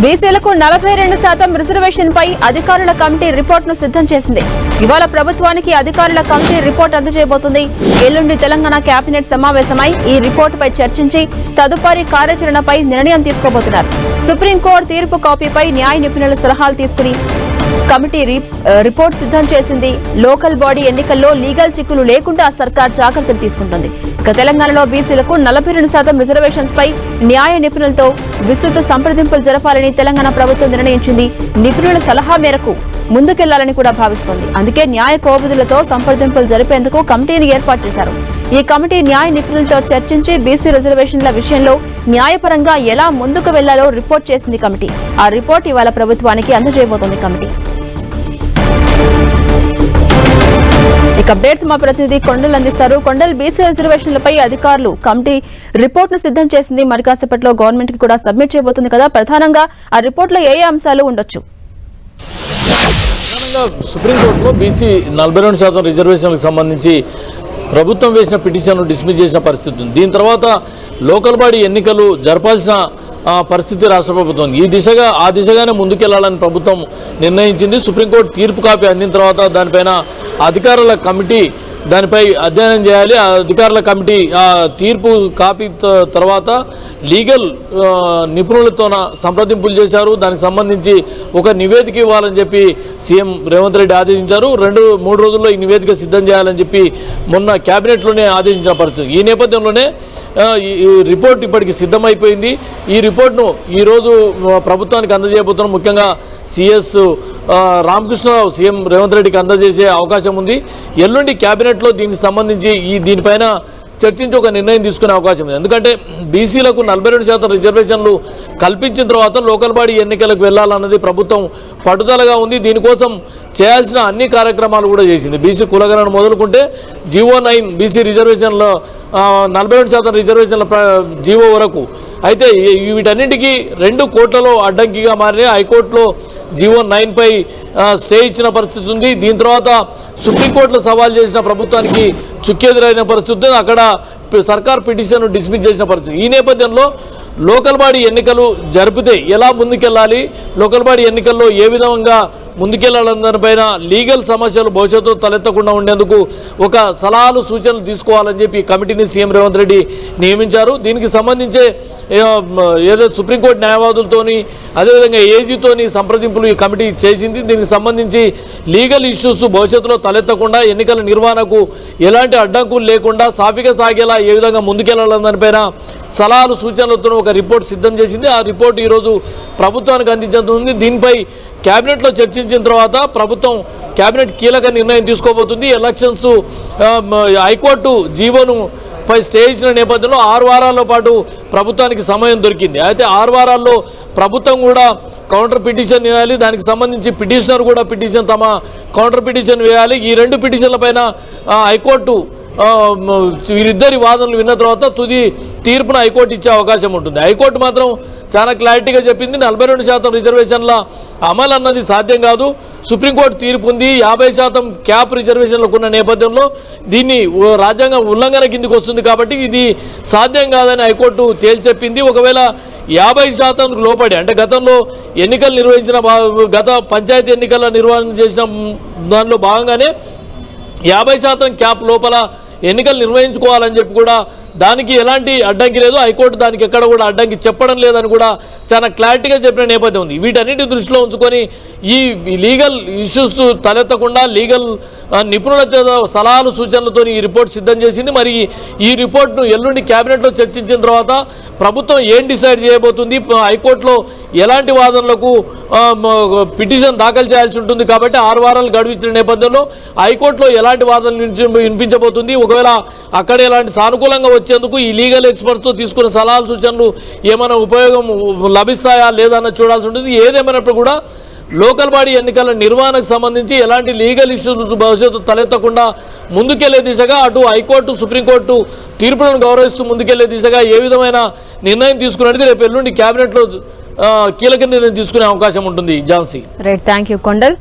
బీసీలకు 42% రిజర్వేషన్ పై అధికారుల కమిటీ రిపోర్టును సిద్ధం చేసింది. ఇవాళ ప్రభుత్వానికి అధికారుల కమిటీ రిపోర్ట్ అందజేయబోతుంది. ఎల్లుండి తెలంగాణ కేబినెట్ సమావేశమై ఈ రిపోర్టుపై చర్చించి తదుపరి కార్యాచరణపై నిర్ణయం తీసుకోబోతున్నారు. సుప్రీంకోర్టు తీర్పు కాపీపై న్యాయ నిపుణుల సలహాలు తీసుకుని కమిటీ రిపోర్ట్ సిద్ధం చేసింది. లోకల్ బాడీ ఎన్నికల్లో లీగల్ చిక్కులు లేకుండా సర్కార్ జాగ్రత్తలు తీసుకుంటుంది. ఇక తెలంగాణలో బీసీలకు 42% రిజర్వేషన్స్ పై న్యాయ నిపుణులతో విస్తృత సంప్రదింపులు జరపాలని తెలంగాణ ప్రభుత్వం నిర్ణయించింది. నిపుణుల సలహా మేరకు ముందుకెళ్లాలని కూడా భావిస్తోంది. అందుకే న్యాయ కోవిధులతో సంప్రదింపులు జరిపేందుకు కమిటీని ఏర్పాటు చేశారు. ఈ కమిటీ న్యాయ నిపుణులతో చర్చించి బీసీ రిజర్వేషన్ల విషయంలో న్యాయపరంగా ఎలా ముందుకు వెళ్లాలో రిపోర్ట్ చేసింది కమిటీ. ఆ రిపోర్ట్ ఇవాళ ప్రభుత్వానికి అందజేయబోతోంది కమిటీ. ఇక అప్డేట్స్ మా ప్రతినిధి కొండలు అందిస్తారు. కొండల్, బీసీ రిజర్వేషన్లపై అధికారులు కమిటీ రిపోర్ట్ ను సిద్ధం చేసింది. మరి కాసేపట్లో గవర్నమెంట్ కి కూడా సబ్మిట్ చేయబోతుంది కదా. ప్రధానంగా ఆ రిపోర్ట్ లో ఏ అంశాలు ఉండొచ్చు? సుప్రీంకోర్టులో బీసీ 42% రిజర్వేషన్లకు సంబంధించి ప్రభుత్వం వేసిన పిటిషన్ను డిస్మిస్ చేసిన పరిస్థితి ఉంది. దీని తర్వాత లోకల్ బాడీ ఎన్నికలు జరపాల్సిన పరిస్థితి రాష్ట్ర ప్రభుత్వం ఆ దిశగానే ముందుకెళ్లాలని ప్రభుత్వం నిర్ణయించింది. సుప్రీంకోర్టు తీర్పు కాపీ అందిన తర్వాత దానిపైన అధికారుల కమిటీ దానిపై అధ్యయనం చేయాలి. అధికారుల కమిటీ తీర్పు కాపీ తర్వాత లీగల్ నిపుణులతో సంప్రదింపులు చేశారు. దానికి సంబంధించి ఒక నివేదిక ఇవ్వాలని చెప్పి సీఎం రేవంత్ రెడ్డి ఆదేశించారు. 2-3 రోజుల్లో ఈ నివేదిక సిద్ధం చేయాలని చెప్పి మొన్న క్యాబినెట్లోనే ఆదేశించిన పరిస్థితి. ఈ నేపథ్యంలోనే ఈ రిపోర్ట్ ఇప్పటికి సిద్ధమైపోయింది. ఈ రిపోర్ట్ను ఈరోజు ప్రభుత్వానికి అందజేయబోతున్నాం. ముఖ్యంగా సిఎస్ రామకృష్ణరావు సీఎం రేవంత్ రెడ్డికి అందజేసే అవకాశం ఉంది. ఎల్లుండి క్యాబినెట్లో దీనికి సంబంధించి దీనిపైన చర్చించి ఒక నిర్ణయం తీసుకునే అవకాశం ఉంది. ఎందుకంటే బీసీలకు 42% రిజర్వేషన్లు కల్పించిన తర్వాత లోకల్ బాడీ ఎన్నికలకు వెళ్లాలన్నది ప్రభుత్వం పట్టుదలగా ఉంది. దీనికోసం చేయాల్సిన అన్ని కార్యక్రమాలు కూడా చేసింది. బీసీ కులగణన మొదలుకుంటే జీవో 9 బీసీ రిజర్వేషన్లో 42% రిజర్వేషన్ల జీవో వరకు. అయితే వీటన్నింటికీ 2 కోట్లలో అడ్డంకిగా మారినాయి. హైకోర్టులో జీవో 9 పై స్టే ఇచ్చిన పరిస్థితి ఉంది. దీని తర్వాత సుప్రీంకోర్టులో సవాల్ చేసిన ప్రభుత్వానికి చుక్కెదురైన పరిస్థితి. అక్కడ సర్కార్ పిటిషన్ డిస్మిస్ చేసిన పరిస్థితి. ఈ నేపథ్యంలో లోకల్ బాడీ ఎన్నికలు జరిపితే ఎలా ముందుకెళ్ళాలి, లోకల్ బాడీ ఎన్నికల్లో ఏ విధంగా ముందుకెళ్లాలన్న దానిపైన లీగల్ సమస్యలు భవిష్యత్తులో తలెత్తకుండా ఉండేందుకు ఒక సలహాలు సూచనలు తీసుకోవాలని చెప్పి కమిటీని సీఎం రేవంత్ రెడ్డి నియమించారు. దీనికి సంబంధించే ఏదో సుప్రీంకోర్టు న్యాయవాదులతోని అదేవిధంగా ఏజీతోని సంప్రదింపులు ఈ కమిటీ చేసింది. దీనికి సంబంధించి లీగల్ ఇష్యూస్ భవిష్యత్తులో తలెత్తకుండా ఎన్నికల నిర్వహణకు ఎలాంటి అడ్డంకులు లేకుండా సాఫీగా సాగేలా ఏ విధంగా ముందుకెళ్లాలన్న దానిపైన సలహాలు సూచనలతో ఒక రిపోర్ట్ సిద్ధం చేసింది. ఆ రిపోర్ట్ ఈరోజు ప్రభుత్వానికి అందించనుంది. దీనిపై క్యాబినెట్లో చర్చించిన తర్వాత ప్రభుత్వం క్యాబినెట్ కీలక నిర్ణయం తీసుకోబోతుంది. ఎలక్షన్స్ హైకోర్టు జీవోను పై స్టే ఇచ్చిన నేపథ్యంలో 6 వారాల పాటు ప్రభుత్వానికి సమయం దొరికింది. అయితే 6 వారాల్లో ప్రభుత్వం కూడా కౌంటర్ పిటిషన్ వేయాలి. దానికి సంబంధించి పిటిషనర్ కూడా తమ కౌంటర్ పిటిషన్ వేయాలి. ఈ 2 పిటిషన్ల పైన హైకోర్టు వీరిద్దరి వాదనలు విన్న తర్వాత తుది తీర్పును హైకోర్టు ఇచ్చే అవకాశం ఉంటుంది. హైకోర్టు మాత్రం చాలా క్లారిటీగా చెప్పింది, 42% రిజర్వేషన్ల అమలు అన్నది సాధ్యం కాదు. సుప్రీంకోర్టు తీర్పు ఉంది. 50% క్యాప్ రిజర్వేషన్లకు ఉన్న నేపథ్యంలో దీన్ని రాజ్యాంగ ఉల్లంఘన కిందికి వస్తుంది కాబట్టి ఇది సాధ్యం కాదని హైకోర్టు తేల్చెప్పింది. ఒకవేళ 50% లోపడి అంటే గతంలో ఎన్నికలు నిర్వహించిన గత పంచాయతీ ఎన్నికల నిర్వహణ చేసిన దానిలో భాగంగానే 50% క్యాప్ లోపల ఎన్నికలు నిర్వహించుకోవాలని చెప్పి కూడా దానికి ఎలాంటి అడ్డంకి లేదు. హైకోర్టు దానికి ఎక్కడ కూడా అడ్డంకి చెప్పడం లేదని కూడా చాలా క్లారిటీగా చెప్పిన నేపథ్యం ఉంది. వీటన్నిటి దృష్టిలో ఉంచుకొని ఈ లీగల్ ఇష్యూస్ తలెత్తకుండా లీగల్ నిపుణుల సలహాలు సూచనలతో ఈ రిపోర్ట్ సిద్ధం చేసింది. మరి ఈ రిపోర్ట్ను ఎల్లుండి క్యాబినెట్లో చర్చించిన తర్వాత ప్రభుత్వం ఏం డిసైడ్ చేయబోతుంది, హైకోర్టులో ఎలాంటి వాదనలకు పిటిషన్ దాఖలు చేయాల్సి ఉంటుంది కాబట్టి 6 వారాలు గడువించిన నేపథ్యంలో హైకోర్టులో ఎలాంటి వాదనలు వినిపించబోతుంది, ఒకవేళ అక్కడ ఎలాంటి సానుకూలంగా వచ్చేందుకు ఈ లీగల్ ఎక్స్పర్ట్స్తో తీసుకున్న సలహాలు సూచనలు ఏమైనా ఉపయోగం లభిస్తాయా లేదన్న చూడాల్సి ఉంటుంది. ఏదేమైనప్పుడు కూడా లోకల్ బాడీ ఎన్నికల నిర్వహణకు సంబంధించి ఎలాంటి లీగల్ ఇష్యూస్ భవిష్యత్తు తలెత్తకుండా ముందుకెళ్లే దిశగా అటు హైకోర్టు సుప్రీంకోర్టు తీర్పులను గౌరవిస్తూ ముందుకెళ్లే దిశగా ఏ విధమైన నిర్ణయం తీసుకున్నది రేపు ఎల్లుండి క్యాబినెట్లో కీలక నిర్ణయం తీసుకునే అవకాశం ఉంటుంది. Jhansi. Right, thank you Kondal.